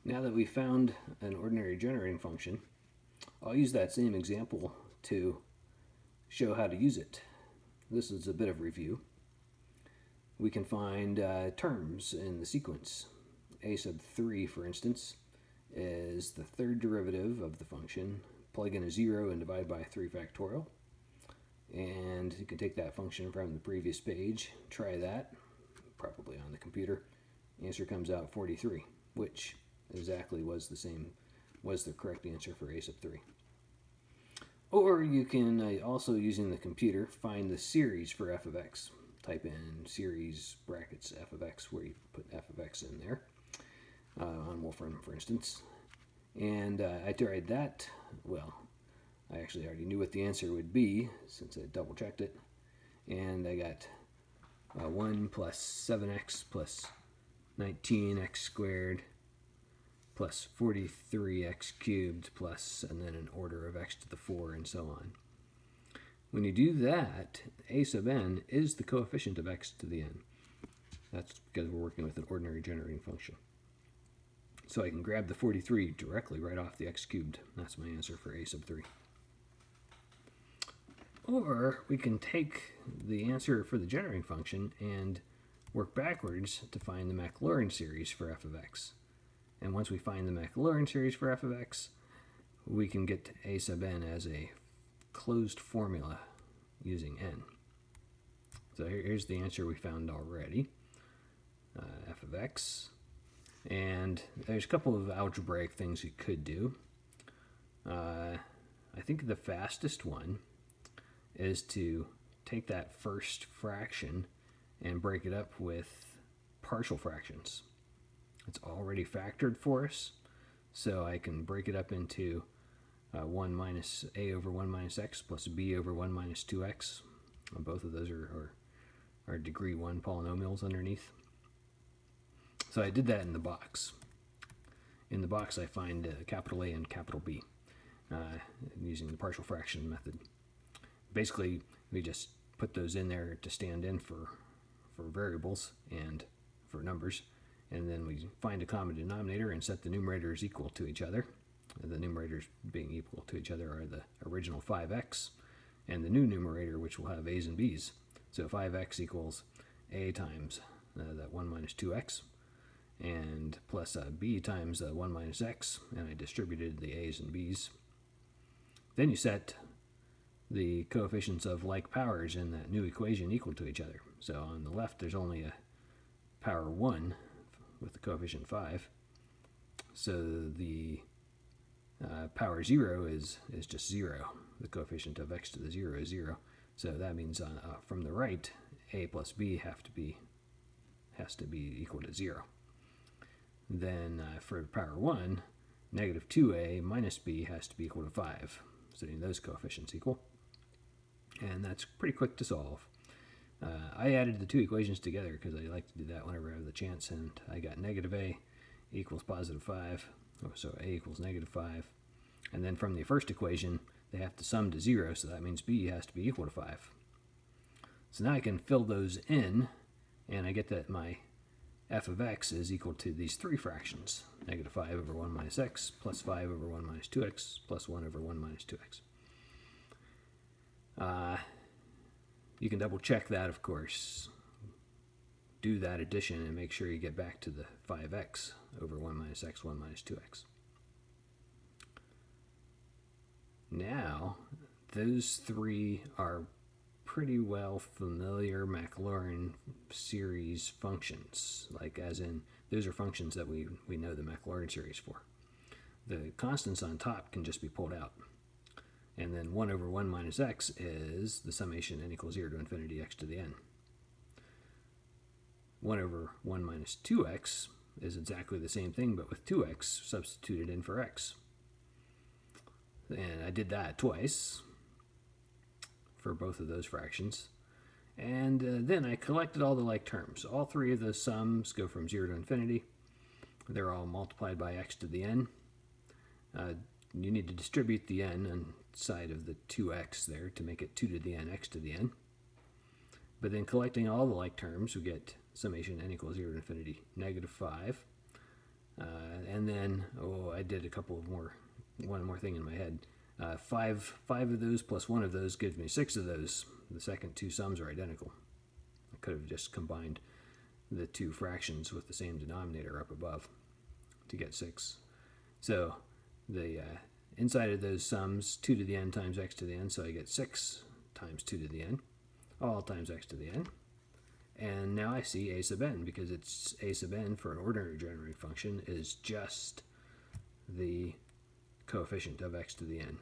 Now that we found an ordinary generating function, I'll use that same example to show how to use it. This is a bit of review. We can find terms in the sequence. A sub 3, for instance, is the third derivative of the function. Plug in a 0 and divide by 3 factorial. And you can take that function from the previous page, try that, probably on the computer. Answer comes out 43, which exactly was the correct answer for a sub 3. Or you can also, using the computer, find the series for f of x. Type in series brackets f of x, where you put f of x in there, on Wolfram, for instance. And I tried that. Well, I actually already knew what the answer would be since I double checked it. And I got 1 plus 7x plus 19x squared plus 43x cubed plus, and then an order of x to the 4 and so on. When you do that, a sub n is the coefficient of x to the n. That's because we're working with an ordinary generating function. So I can grab the 43 directly right off the x cubed. That's my answer for a sub 3. Or we can take the answer for the generating function and work backwards to find the Maclaurin series for f of x. And once we find the Maclaurin series for f of x, we can get a sub n as a closed formula using n. So here's the answer we found already, f of x. And there's a couple of algebraic things you could do. I think the fastest one is to take that first fraction and break it up with partial fractions. It's already factored for us, so I can break it up into 1 minus a over 1 minus x plus b over 1 minus 2x. Both of those are degree 1 polynomials underneath. So I did that in the box. In the box I find capital A and capital B using the partial fraction method. Basically, we just put those in there to stand in for variables and for numbers, and then we find a common denominator and set the numerators equal to each other. The numerators being equal to each other are the original 5x and the new numerator, which will have a's and b's. So 5x equals a times that 1 minus 2x, and plus b times 1 minus x, and I distributed the a's and b's. Then you set the coefficients of like powers in that new equation equal to each other. So on the left there's only a power 1 with the coefficient 5. So the power 0 is just 0. The coefficient of x to the 0 is 0. So that means from the right, a plus b has to be equal to 0. Then for power 1, negative 2a minus b has to be equal to 5, setting those coefficients equal. And that's pretty quick to solve. I added the two equations together because I like to do that whenever I have the chance, and I got negative a equals positive 5, so a equals negative 5. And then from the first equation, they have to sum to 0, so that means b has to be equal to 5. So now I can fill those in, and I get that my f of x is equal to these three fractions, negative 5 over 1 minus x, plus 5 over 1 minus 2x, plus 1 over 1 minus 2x. You can double check that, of course. Do that addition and make sure you get back to the 5x over 1 minus x, 1 minus 2x. Now, those three are pretty well familiar Maclaurin series functions, like as in those are functions that we know the Maclaurin series for. The constants on top can just be pulled out. And then 1 over 1 minus x is the summation n equals 0 to infinity x to the n. 1 over 1 minus 2x is exactly the same thing, but with 2x substituted in for x. And I did that twice for both of those fractions. And then I collected all the like terms. All three of the sums go from 0 to infinity. They're all multiplied by x to the n. You need to distribute the n inside of the 2x there to make it 2 to the n x to the n. But then collecting all the like terms, we get summation n equals 0 to infinity negative 5 And then, I did a couple of one more thing in my head. Five of those plus one of those gives me 6 of those. The second two sums are identical. I could have just combined the two fractions with the same denominator up above to get 6. So the inside of those sums, 2 to the n times x to the n, so I get 6 times 2 to the n, all times x to the n. And now I see a sub n, because it's a sub n for an ordinary generating function is just the coefficient of x to the n.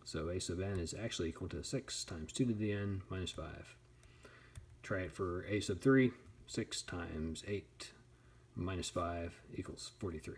So a sub n is actually equal to 6 times 2 to the n minus 5. Try it for a sub 3. 6 times 8 minus 5 equals 43.